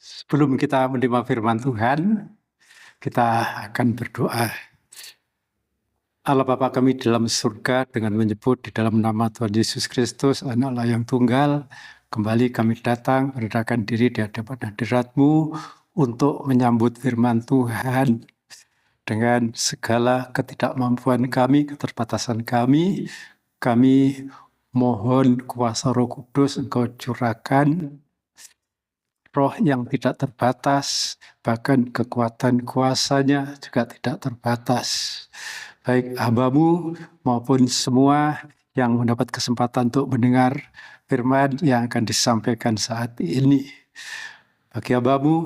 Sebelum kita menerima firman Tuhan, kita akan berdoa. Allah Bapa kami dalam surga, dengan menyebut di dalam nama Tuhan Yesus Kristus, Anak Allah yang tunggal, kembali kami datang merendahkan diri di hadapan hadirat-Mu untuk menyambut firman Tuhan. Dengan segala ketidakmampuan kami, keterbatasan kami mohon kuasa Roh Kudus Engkau curahkan, Roh yang tidak terbatas, bahkan kekuatan kuasanya juga tidak terbatas. Baik hamba-Mu maupun semua yang mendapat kesempatan untuk mendengar firman yang akan disampaikan saat ini. Bagi hamba-Mu,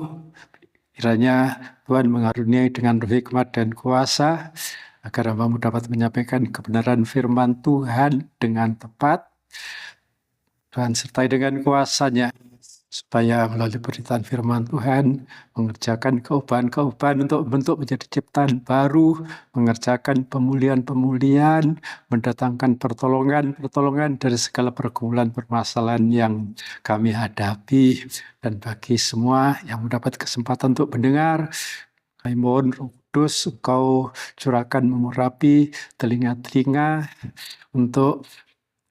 kiranya Tuhan mengaruniai dengan roh hikmat dan kuasa, agar hamba-Mu dapat menyampaikan kebenaran firman Tuhan dengan tepat. Tuhan sertai dengan kuasa-Nya, supaya melalui pemberitaan firman Tuhan mengerjakan keubahan-keubahan untuk bentuk menjadi ciptaan baru, mengerjakan pemulihan-pemulihan, mendatangkan pertolongan-pertolongan dari segala pergumulan permasalahan yang kami hadapi. Dan bagi semua yang mendapat kesempatan untuk mendengar, kami mohon Roh Kudus Engkau curahkan mengurapi telinga-telinga untuk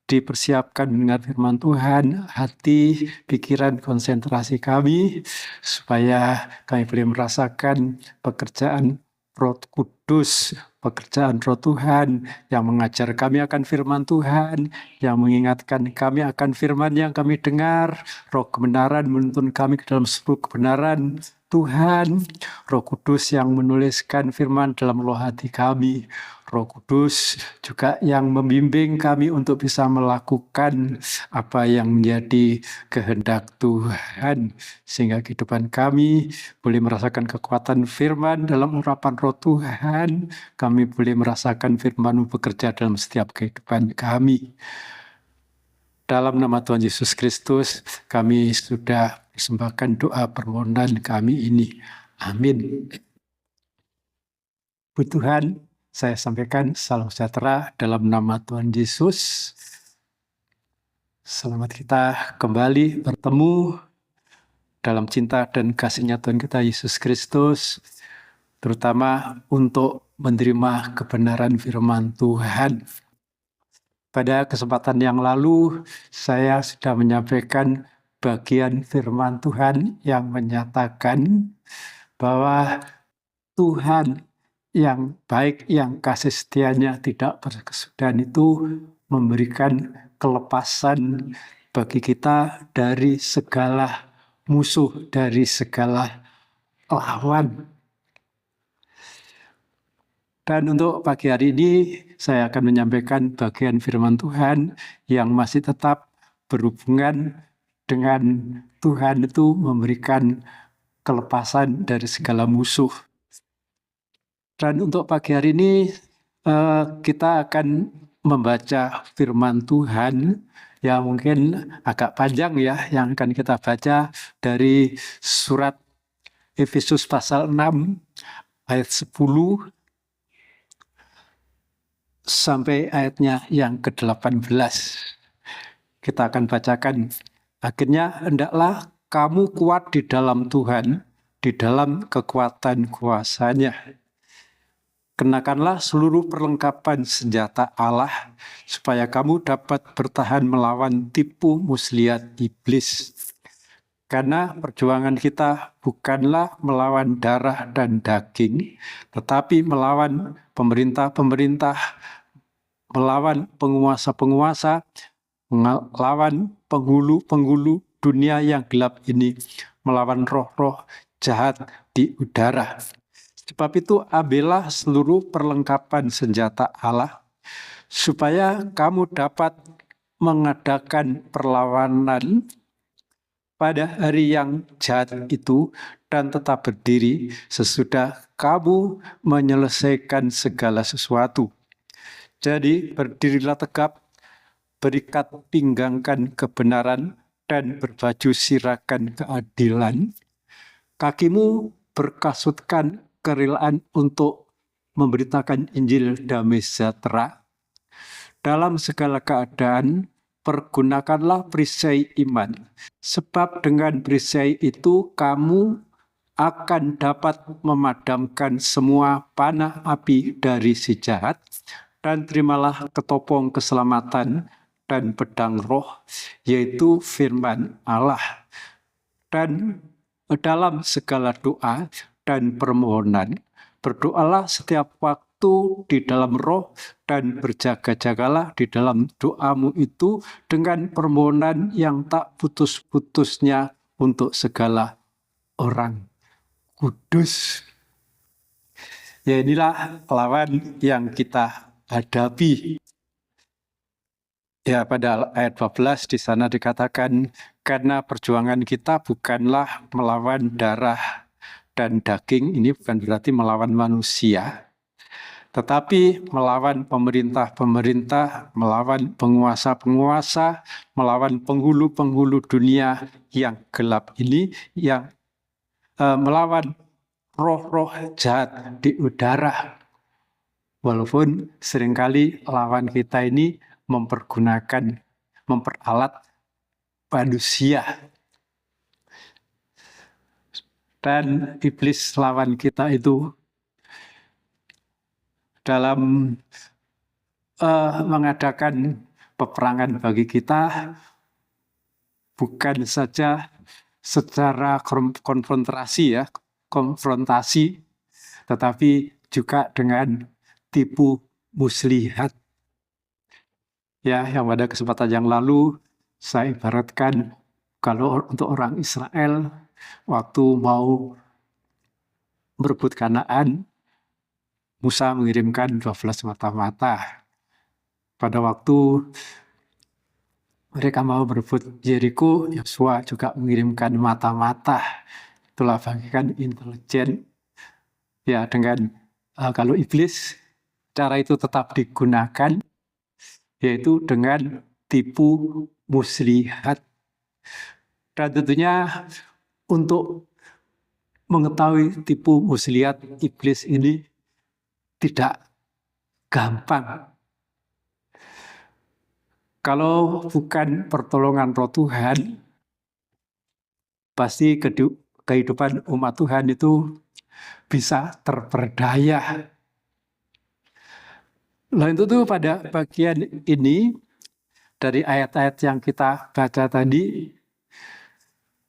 dipersiapkan mendengar firman Tuhan, hati, pikiran, konsentrasi kami, supaya kami boleh merasakan pekerjaan Roh Kudus, pekerjaan Roh Tuhan yang mengajar kami akan firman Tuhan, yang mengingatkan kami akan firman yang kami dengar. Roh kebenaran menuntun kami ke dalam seluruh kebenaran Tuhan. Roh Kudus yang menuliskan firman dalam loh hati kami. Roh Kudus juga yang membimbing kami untuk bisa melakukan apa yang menjadi kehendak Tuhan, sehingga kehidupan kami boleh merasakan kekuatan firman dalam urapan Roh Tuhan. Kami boleh merasakan firman-Mu bekerja dalam setiap kehidupan kami. Dalam nama Tuhan Yesus Kristus, kami sudah persembahkan doa permohonan kami ini. Amin. Puji Tuhan, saya sampaikan salam sejahtera dalam nama Tuhan Yesus. Selamat kita kembali bertemu dalam cinta dan kasih-Nya Tuhan kita Yesus Kristus, terutama untuk menerima kebenaran firman Tuhan. Pada kesempatan yang lalu, saya sudah menyampaikan bagian firman Tuhan yang menyatakan bahwa Tuhan yang baik, yang kasih setianya tidak berkesudahan itu memberikan kelepasan bagi kita dari segala musuh, dari segala lawan. Dan untuk pagi hari ini saya akan menyampaikan bagian firman Tuhan yang masih tetap berhubungan dengan Tuhan itu memberikan kelepasan dari segala musuh. Dan untuk pagi hari ini kita akan membaca firman Tuhan yang mungkin agak panjang ya, yang akan kita baca dari surat Efesus pasal 6 ayat 10 sampai ayatnya yang ke-18. Kita akan bacakan. Akhirnya hendaklah kamu kuat di dalam Tuhan, di dalam kekuatan kuasa-Nya. Kenakanlah seluruh perlengkapan senjata Allah, supaya kamu dapat bertahan melawan tipu muslihat iblis. Karena perjuangan kita bukanlah melawan darah dan daging, tetapi melawan pemerintah-pemerintah, melawan penguasa-penguasa, melawan penghulu-penghulu dunia yang gelap ini, melawan roh-roh jahat di udara. Sebab itu ambillah seluruh perlengkapan senjata Allah, supaya kamu dapat mengadakan perlawanan pada hari yang jahat itu dan tetap berdiri sesudah kamu menyelesaikan segala sesuatu. Jadi berdirilah tegap, berikat pinggangkan kebenaran dan berbaju sirahkan keadilan. Kakimu berkasutkan kerelaan untuk memberitakan Injil damai sejahtera. Dalam segala keadaan, pergunakanlah perisai iman. Sebab dengan perisai itu kamu akan dapat memadamkan semua panah api dari si jahat, dan terimalah ketopong keselamatan dan pedang roh, yaitu firman Allah. Dan dalam segala doa dan permohonan, berdoalah setiap waktu di dalam roh, dan berjaga-jagalah di dalam doamu itu dengan permohonan yang tak putus-putusnya untuk segala orang kudus. Ya, inilah lawan yang kita hadapi. Ya, pada ayat 12 di sana dikatakan, karena perjuangan kita bukanlah melawan darah dan daging, ini bukan berarti melawan manusia, tetapi melawan pemerintah-pemerintah, melawan penguasa-penguasa, melawan penghulu-penghulu dunia yang gelap ini, yang melawan roh-roh jahat di udara. Walaupun seringkali lawan kita ini memperalat manusia. Dan iblis lawan kita itu dalam mengadakan peperangan bagi kita bukan saja secara konfrontasi, tetapi juga dengan tipu muslihat. Ya, yang pada kesempatan yang lalu saya ibaratkan kalau untuk orang Israel waktu mau merebut Kanaan, Musa mengirimkan 12 mata-mata. Pada waktu mereka mau merebut Yeriko, Yosua juga mengirimkan mata-mata. Itulah bagikan intelijen. Ya, dengan kalau iblis, cara itu tetap digunakan, yaitu dengan tipu muslihat. Dan tentunya untuk mengetahui tipu muslihat iblis ini tidak gampang. Kalau bukan pertolongan Roh Tuhan, pasti kehidupan umat Tuhan itu bisa terperdaya. Nah, itu tuh pada bagian ini dari ayat-ayat yang kita baca tadi,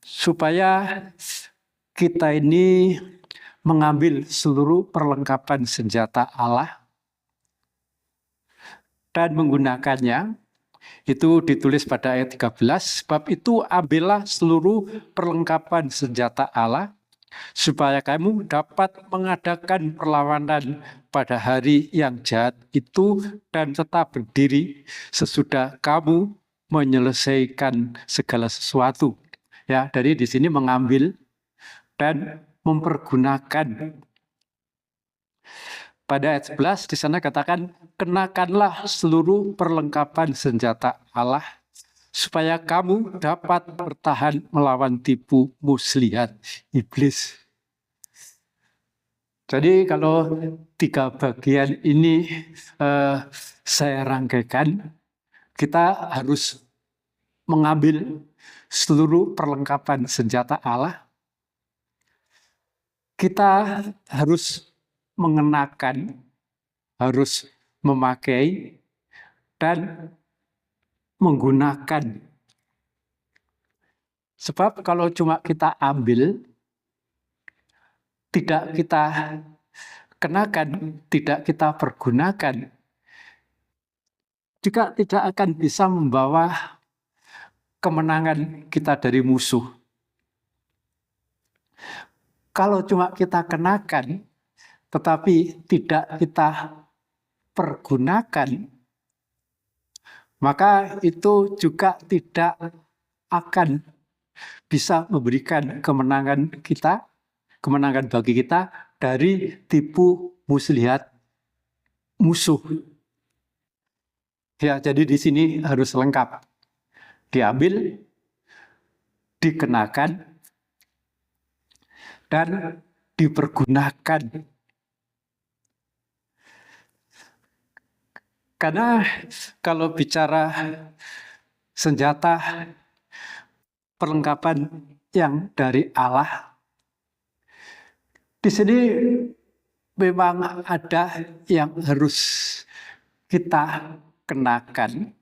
supaya kita ini mengambil seluruh perlengkapan senjata Allah dan menggunakannya. Itu ditulis pada ayat 13, sebab itu ambillah seluruh perlengkapan senjata Allah, supaya kamu dapat mengadakan perlawanan pada hari yang jahat itu dan tetap berdiri sesudah kamu menyelesaikan segala sesuatu. Ya, dari di sini mengambil dan mempergunakan. Pada ayat 11 di sana katakan, kenakanlah seluruh perlengkapan senjata Allah supaya kamu dapat bertahan melawan tipu muslihat iblis. Jadi kalau 3 bagian ini saya rangkaikan, kita harus mengambil seluruh perlengkapan senjata Allah. Kita harus mengenakan, harus memakai, dan menggunakan. Sebab kalau cuma kita ambil, tidak kita kenakan, tidak kita pergunakan, juga tidak akan bisa membawa kemenangan kita dari musuh. Kalau cuma kita kenakan, tetapi tidak kita pergunakan, maka itu juga tidak akan bisa memberikan kemenangan bagi kita dari tipu muslihat musuh. Ya, jadi di sini harus lengkap. Diambil, dikenakan, dan dipergunakan. Karena kalau bicara senjata, perlengkapan yang dari Allah. Di sini memang ada yang harus kita kenakan,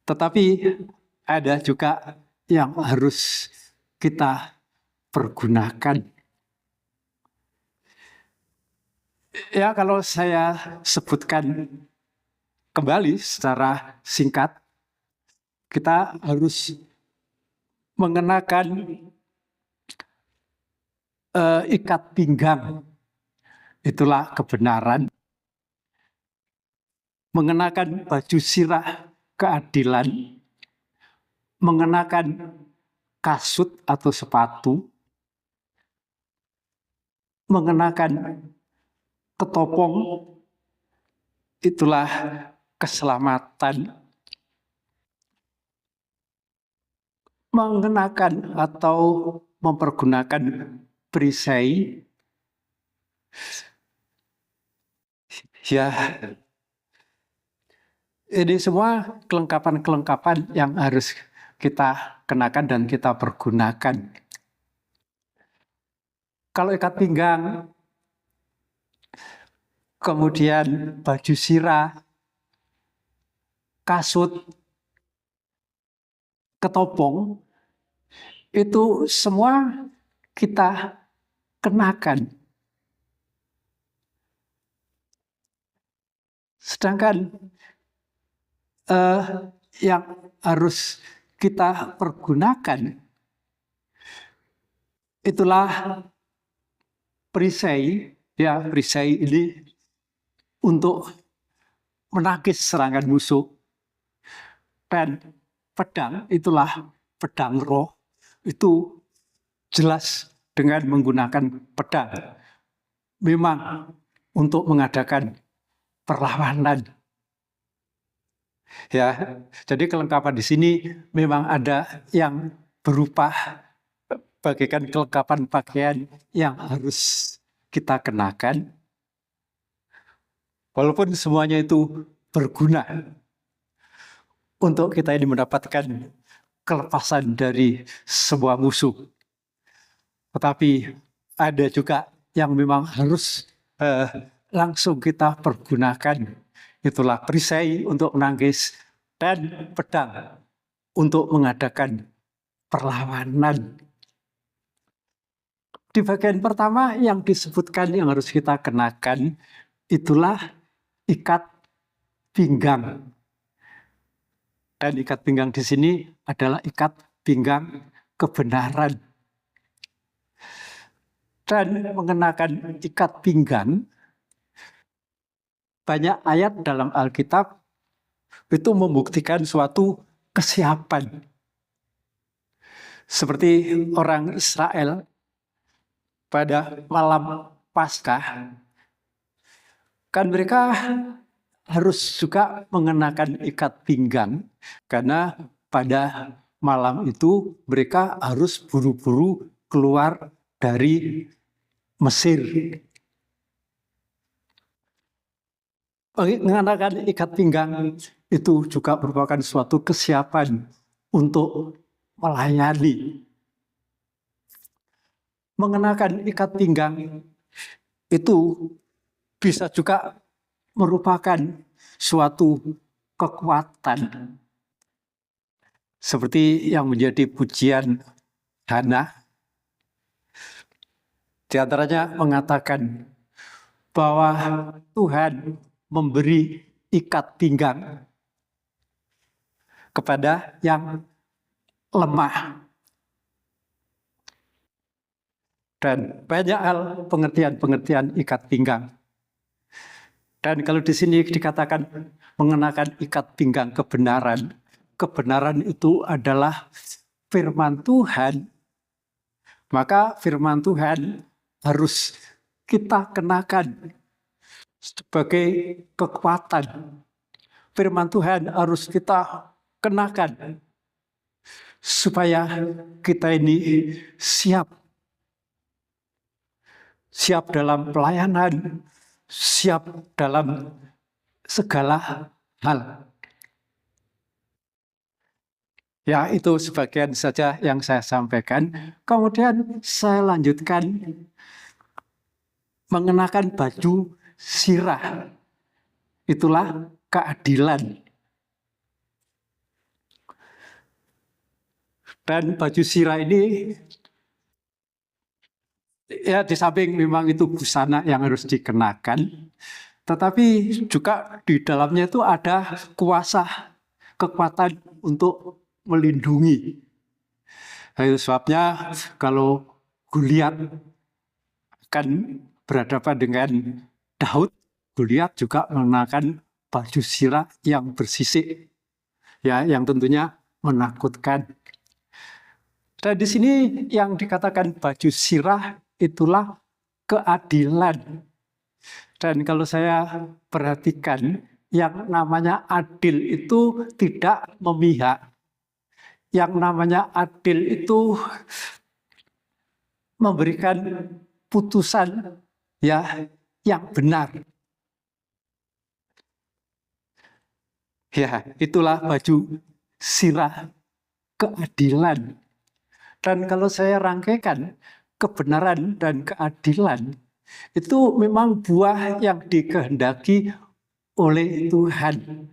tetapi ada juga yang harus kita pergunakan. Ya, kalau saya sebutkan kembali secara singkat, kita harus mengenakan ikat pinggang, itulah kebenaran. Mengenakan baju sirah, keadilan. Mengenakan kasut atau sepatu. Mengenakan ketopong, itulah keselamatan. Mengenakan atau mempergunakan perisai, ya, ini semua kelengkapan-kelengkapan yang harus kita kenakan dan kita pergunakan. Kalau ikat pinggang, kemudian baju sirah, kasut, ketopong, itu semua kita kenakan. Sedangkan yang harus kita pergunakan itulah perisai. Ya, perisai ini untuk menangkis serangan musuh. Dan pedang, itulah pedang roh. Itu jelas dengan menggunakan pedang. Memang untuk mengadakan perlawanan. Ya, jadi kelengkapan di sini memang ada yang berupa bagaikan kelengkapan pakaian yang harus kita kenakan. Walaupun semuanya itu berguna untuk kita ini mendapatkan kelepasan dari sebuah musuh. Tetapi ada juga yang memang harus langsung kita pergunakan. Itulah perisai untuk menangkis dan pedang untuk mengadakan perlawanan. Di bagian pertama yang disebutkan yang harus kita kenakan itulah ikat pinggang. Dan ikat pinggang di sini adalah ikat pinggang kebenaran. Dan mengenakan ikat pinggang, banyak ayat dalam Alkitab itu membuktikan suatu kesiapan. Seperti orang Israel pada malam Paskah, kan mereka harus juga mengenakan ikat pinggang, karena pada malam itu mereka harus buru-buru keluar dari Mesir. Mengenakan ikat pinggang itu juga merupakan suatu kesiapan untuk melayani. Mengenakan ikat pinggang itu bisa juga merupakan suatu kekuatan. Seperti yang menjadi pujian Hana. Di antaranya mengatakan bahwa Tuhan memberi ikat pinggang kepada yang lemah. Dan banyak hal pengertian-pengertian ikat pinggang. Dan kalau di sini dikatakan mengenakan ikat pinggang kebenaran, kebenaran itu adalah firman Tuhan. Maka firman Tuhan harus kita kenakan sebagai kekuatan. Firman Tuhan harus kita kenakan supaya kita ini siap dalam pelayanan, siap dalam segala hal. Ya, itu sebagian saja yang saya sampaikan. Kemudian saya lanjutkan mengenakan baju sirah. Itulah keadilan. Dan baju sirah ini, ya di samping memang itu busana yang harus dikenakan, tetapi juga di dalamnya itu ada kuasa, kekuatan untuk melindungi. Nah, itu sebabnya kalau Goliat akan berhadapan dengan Daud, Goliat juga mengenakan baju sirah yang bersisik, ya, yang tentunya menakutkan. Dan di sini yang dikatakan baju sirah itulah keadilan. Dan kalau saya perhatikan, yang namanya adil itu tidak memihak. Yang namanya adil itu memberikan putusan, ya, yang benar. Ya, itulah baju sirah keadilan. Dan kalau saya rangkaikan, kebenaran dan keadilan itu memang buah yang dikehendaki oleh Tuhan.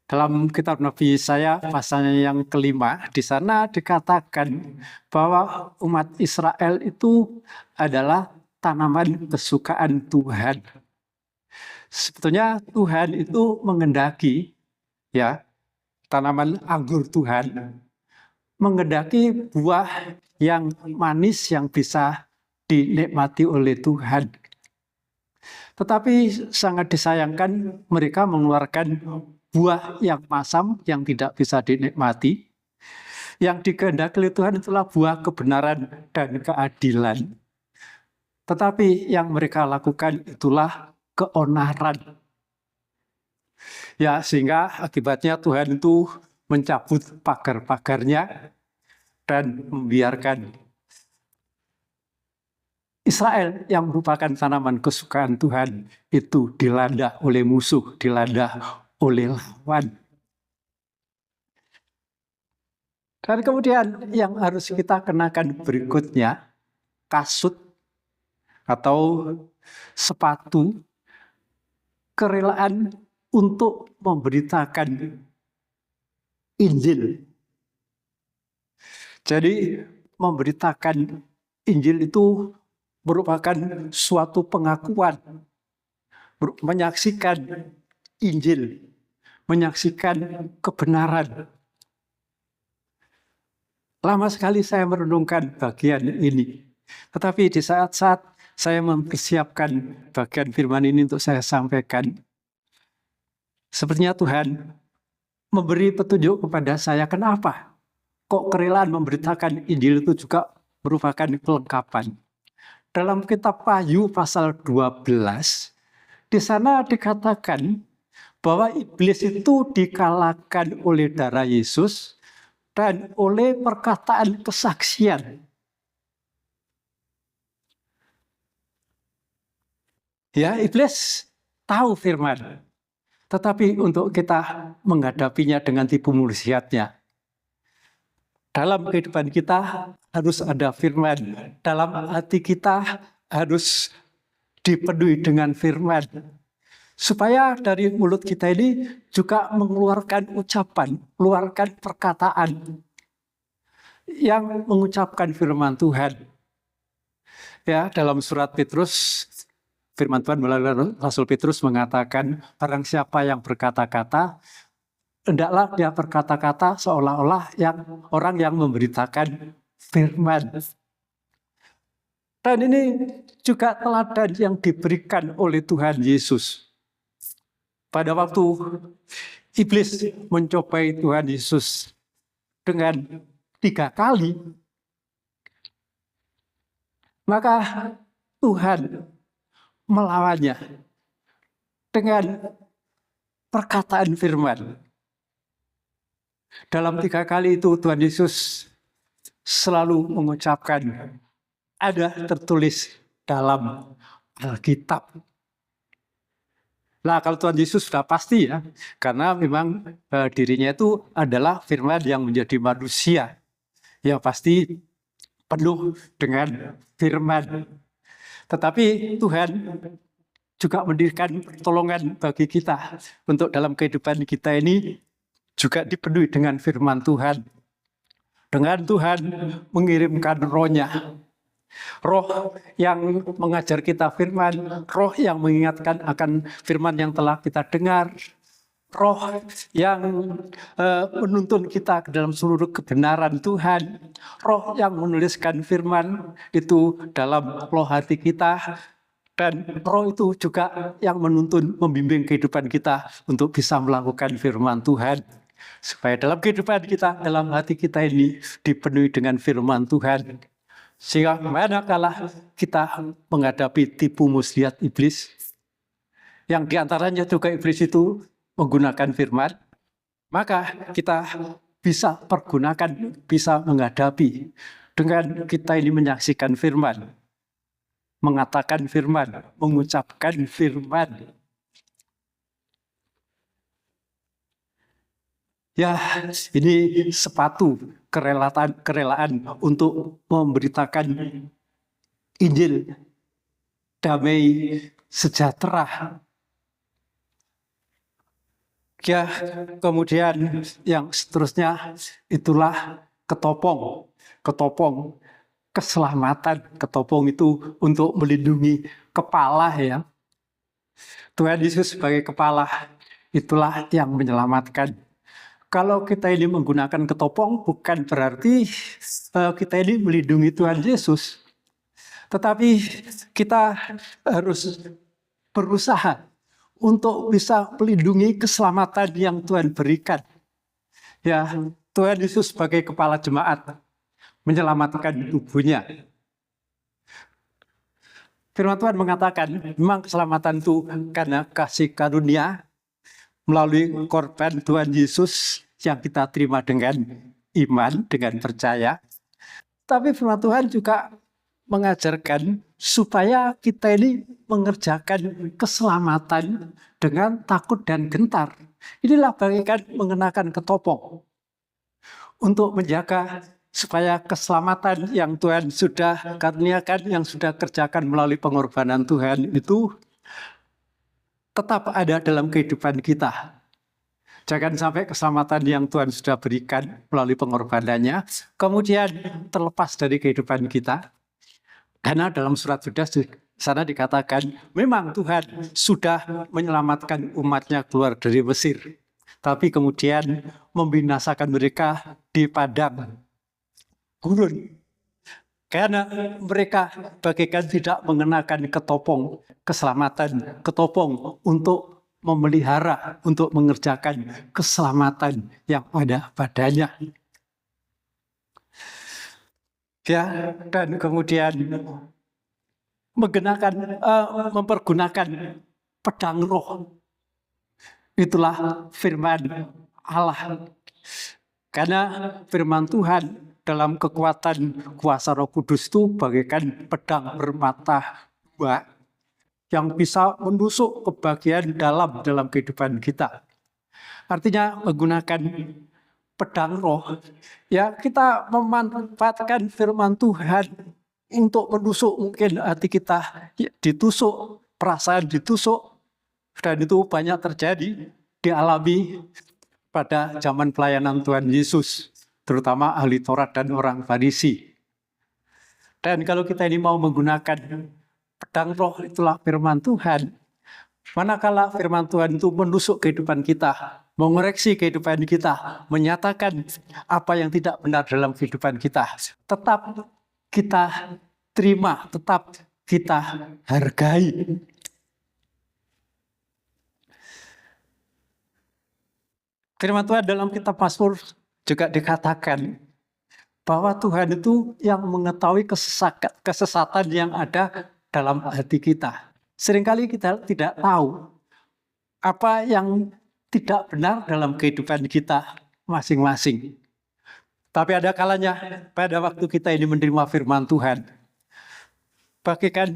Dalam kitab Nabi Yesaya pasalnya yang kelima, di sana dikatakan bahwa umat Israel itu adalah tanaman kesukaan Tuhan. Sebetulnya Tuhan itu mengendaki, ya, tanaman anggur Tuhan mengendaki buah yang manis yang bisa dinikmati oleh Tuhan. Tetapi sangat disayangkan mereka mengeluarkan buah yang masam yang tidak bisa dinikmati. Yang dikehendaki oleh Tuhan itulah buah kebenaran dan keadilan. Tetapi yang mereka lakukan itulah keonaran. Ya, sehingga akibatnya Tuhan itu mencabut pagar-pagarnya dan membiarkan Israel yang merupakan tanaman kesukaan Tuhan itu dilanda oleh musuh, dilanda oleh lawan. Dan kemudian yang harus kita kenakan berikutnya, kasut atau sepatu, kerelaan untuk memberitakan Injil. Jadi memberitakan Injil itu merupakan suatu pengakuan, menyaksikan Injil, menyaksikan kebenaran. Lama sekali saya merenungkan bagian ini. Tetapi di saat-saat saya mempersiapkan bagian firman ini untuk saya sampaikan, sepertinya Tuhan memberi petunjuk kepada saya, kenapa kok kerelaan memberitakan Injil itu juga merupakan kelengkapan. Dalam kitab Wahyu pasal 12, di sana dikatakan bahwa iblis itu dikalahkan oleh darah Yesus dan oleh perkataan kesaksian. Ya, iblis tahu firman, tetapi untuk kita menghadapinya dengan tipu muslihatnya, dalam kehidupan kita harus ada firman, dalam hati kita harus dipenuhi dengan firman, supaya dari mulut kita ini juga mengeluarkan ucapan, mengeluarkan perkataan yang mengucapkan firman Tuhan. Ya, dalam surat Petrus, firman Tuhan melalui Rasul Petrus mengatakan, barang siapa yang berkata-kata, hendaklah dia berkata-kata seolah-olah yang orang yang memberitakan firman. Dan ini juga teladan yang diberikan oleh Tuhan Yesus. Pada waktu iblis mencobai Tuhan Yesus dengan 3 kali, maka Tuhan melawannya dengan perkataan firman. Dalam 3 kali itu Tuhan Yesus selalu mengucapkan, ada tertulis dalam Alkitab. Nah, kalau Tuhan Yesus sudah pasti ya, karena memang dirinya itu adalah firman yang menjadi manusia. Ya pasti penuh dengan firman. Tetapi Tuhan juga mendirikan pertolongan bagi kita untuk dalam kehidupan kita ini juga dipenuhi dengan firman Tuhan. Dengan Tuhan mengirimkan roh-Nya. Roh yang mengajar kita firman, roh yang mengingatkan akan firman yang telah kita dengar, roh yang menuntun kita ke dalam seluruh kebenaran Tuhan, roh yang menuliskan firman itu dalam loh hati kita, dan roh itu juga yang menuntun, membimbing kehidupan kita untuk bisa melakukan firman Tuhan. Supaya dalam kehidupan kita, dalam hati kita ini dipenuhi dengan firman Tuhan. Sehingga manakala kita menghadapi tipu muslihat iblis, yang diantaranya juga iblis itu menggunakan firman, maka kita bisa pergunakan, bisa menghadapi dengan kita ini menyaksikan firman, mengatakan firman, mengucapkan firman. Ya, ini sepatu kerelaan untuk memberitakan Injil damai sejahtera. Ya, kemudian yang seterusnya itulah ketopong. Ketopong keselamatan. Ketopong itu untuk melindungi kepala ya. Tuhan Yesus sebagai kepala itulah yang menyelamatkan. Kalau kita ini menggunakan ketopong bukan berarti kita ini melindungi Tuhan Yesus. Tetapi kita harus berusaha untuk bisa melindungi keselamatan yang Tuhan berikan. Ya, Tuhan Yesus sebagai kepala jemaat menyelamatkan tubuhnya. Firman Tuhan mengatakan, memang keselamatan itu karena kasih karunia melalui korban Tuhan Yesus yang kita terima dengan iman, dengan percaya. Tapi firman Tuhan juga mengajarkan supaya kita ini mengerjakan keselamatan dengan takut dan gentar. Inilah bagaikan mengenakan ketopong untuk menjaga supaya keselamatan yang Tuhan sudah karuniakan, yang sudah kerjakan melalui pengorbanan Tuhan itu tetap ada dalam kehidupan kita. Jangan sampai keselamatan yang Tuhan sudah berikan melalui pengorbanannya kemudian terlepas dari kehidupan kita. Karena dalam surat Yudas di sana dikatakan, memang Tuhan sudah menyelamatkan umatnya keluar dari Mesir. Tapi kemudian membinasakan mereka di padang gurun. Karena mereka bagaikan tidak mengenakan ketopong keselamatan, ketopong untuk memelihara, untuk mengerjakan keselamatan yang ada padanya. Ya, dan kemudian mempergunakan pedang roh. Itulah firman Allah. Karena firman Tuhan dalam kekuatan kuasa Roh Kudus itu bagaikan pedang bermata dua yang bisa menusuk ke bagian dalam kehidupan kita. Artinya menggunakan pedang roh, ya kita memanfaatkan firman Tuhan untuk menusuk mungkin hati kita, ditusuk, perasaan ditusuk, dan itu banyak terjadi, dialami pada zaman pelayanan Tuhan Yesus, terutama ahli Taurat dan orang Farisi. Dan kalau kita ini mau menggunakan pedang roh, itulah firman Tuhan. Manakala firman Tuhan itu menusuk kehidupan kita, mengoreksi kehidupan kita, menyatakan apa yang tidak benar dalam kehidupan kita, tetap kita terima, tetap kita hargai. Firman Tuhan dalam kitab Mazmur juga dikatakan bahwa Tuhan itu yang mengetahui kesesatan yang ada dalam hati kita. Seringkali kita tidak tahu apa yang tidak benar dalam kehidupan kita masing-masing. Tapi ada kalanya pada waktu kita ini menerima firman Tuhan, bagaikan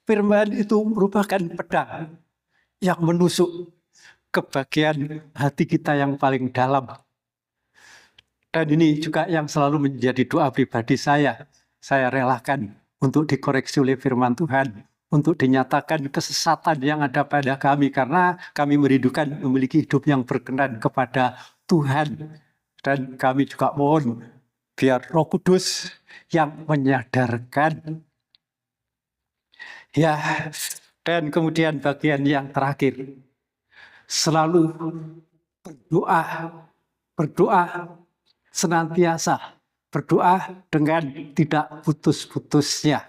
firman itu merupakan pedang yang menusuk ke bagian hati kita yang paling dalam. Dan ini juga yang selalu menjadi doa pribadi saya. Saya relakan untuk dikoreksi oleh firman Tuhan, untuk dinyatakan kesesatan yang ada pada kami, karena kami merindukan memiliki hidup yang berkenan kepada Tuhan. Dan kami juga mohon biar Roh Kudus yang menyadarkan. Ya, dan kemudian bagian yang terakhir, selalu berdoa senantiasa, berdoa dengan tidak putus-putusnya.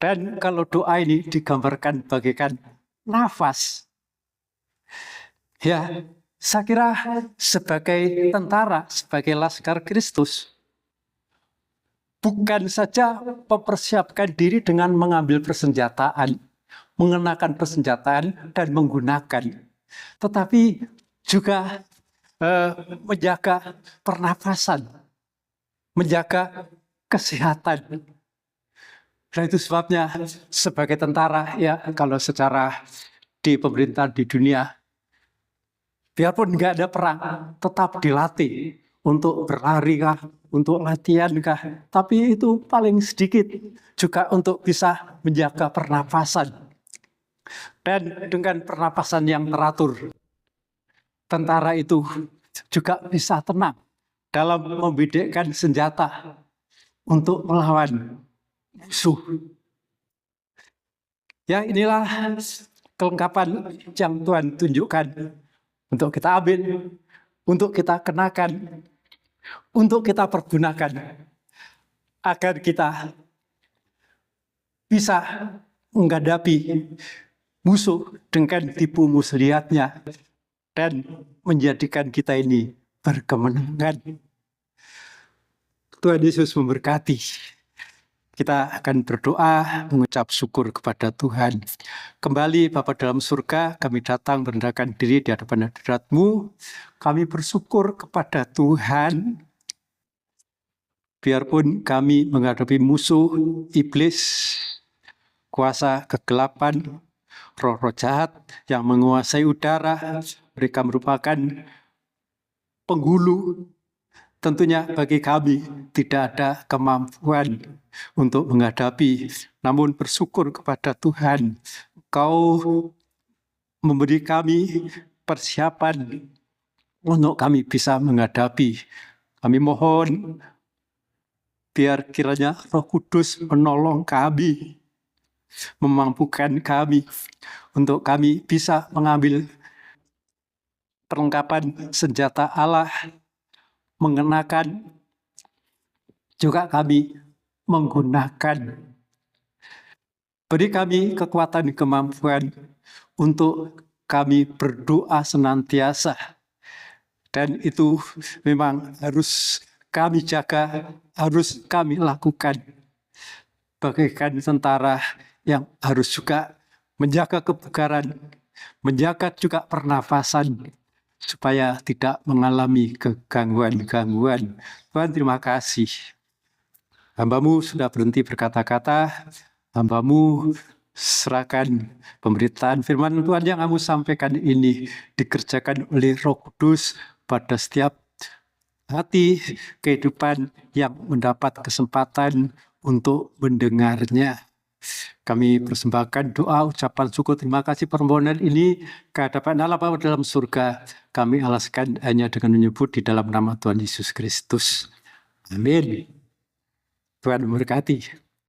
Dan kalau doa ini digambarkan bagaikan nafas, ya, saya kira sebagai tentara, sebagai laskar Kristus, bukan saja mempersiapkan diri dengan mengambil persenjataan, mengenakan persenjataan dan menggunakan, tetapi juga menjaga pernafasan, menjaga kesehatan. Dan itu sebabnya sebagai tentara, ya, kalau secara di pemerintahan di dunia, biarpun nggak ada perang, tetap dilatih untuk berlari kah, untuk latihan kah, tapi itu paling sedikit juga untuk bisa menjaga pernafasan. Dan dengan pernapasan yang teratur, tentara itu juga bisa tenang dalam membidikkan senjata untuk melawan musuh. Ya, inilah kelengkapan yang Tuhan tunjukkan untuk kita ambil, untuk kita kenakan, untuk kita pergunakan, agar kita bisa menghadapi musuh dengan tipu muslihatnya dan menjadikan kita ini berkemenangan. Tuhan Yesus memberkati. Kita akan berdoa, mengucap syukur kepada Tuhan. Kembali Bapa dalam surga, kami datang merendahkan diri di hadapan hadirat-Mu. Kami bersyukur kepada Tuhan, biarpun kami menghadapi musuh, iblis, kuasa kegelapan, roh-roh jahat yang menguasai udara. Mereka merupakan penghulu. Tentunya bagi kami tidak ada kemampuan untuk menghadapi, namun bersyukur kepada Tuhan, Engkau memberi kami persiapan untuk kami bisa menghadapi. Kami mohon biar kiranya Roh Kudus menolong kami, memampukan kami untuk kami bisa mengambil perlengkapan senjata Allah, mengenakan, juga kami menggunakan. Beri kami kekuatan kemampuan untuk kami berdoa senantiasa. Dan itu memang harus kami jaga, harus kami lakukan. Bagaikan tentara yang harus juga menjaga kebugaran, menjaga juga pernafasan, supaya tidak mengalami kegangguan-gangguan. Tuhan, terima kasih. Hamba-Mu sudah berhenti berkata-kata, hamba-Mu serahkan pemberitaan firman Tuhan yang Kamu sampaikan ini dikerjakan oleh Roh Kudus pada setiap hati kehidupan yang mendapat kesempatan untuk mendengarnya. Kami persembahkan doa, ucapan syukur, terima kasih permohonan ini ke hadapan Allah Bapa dalam surga. Kami alaskan hanya dengan menyebut di dalam nama Tuhan Yesus Kristus. Amin. Tuhan memberkati.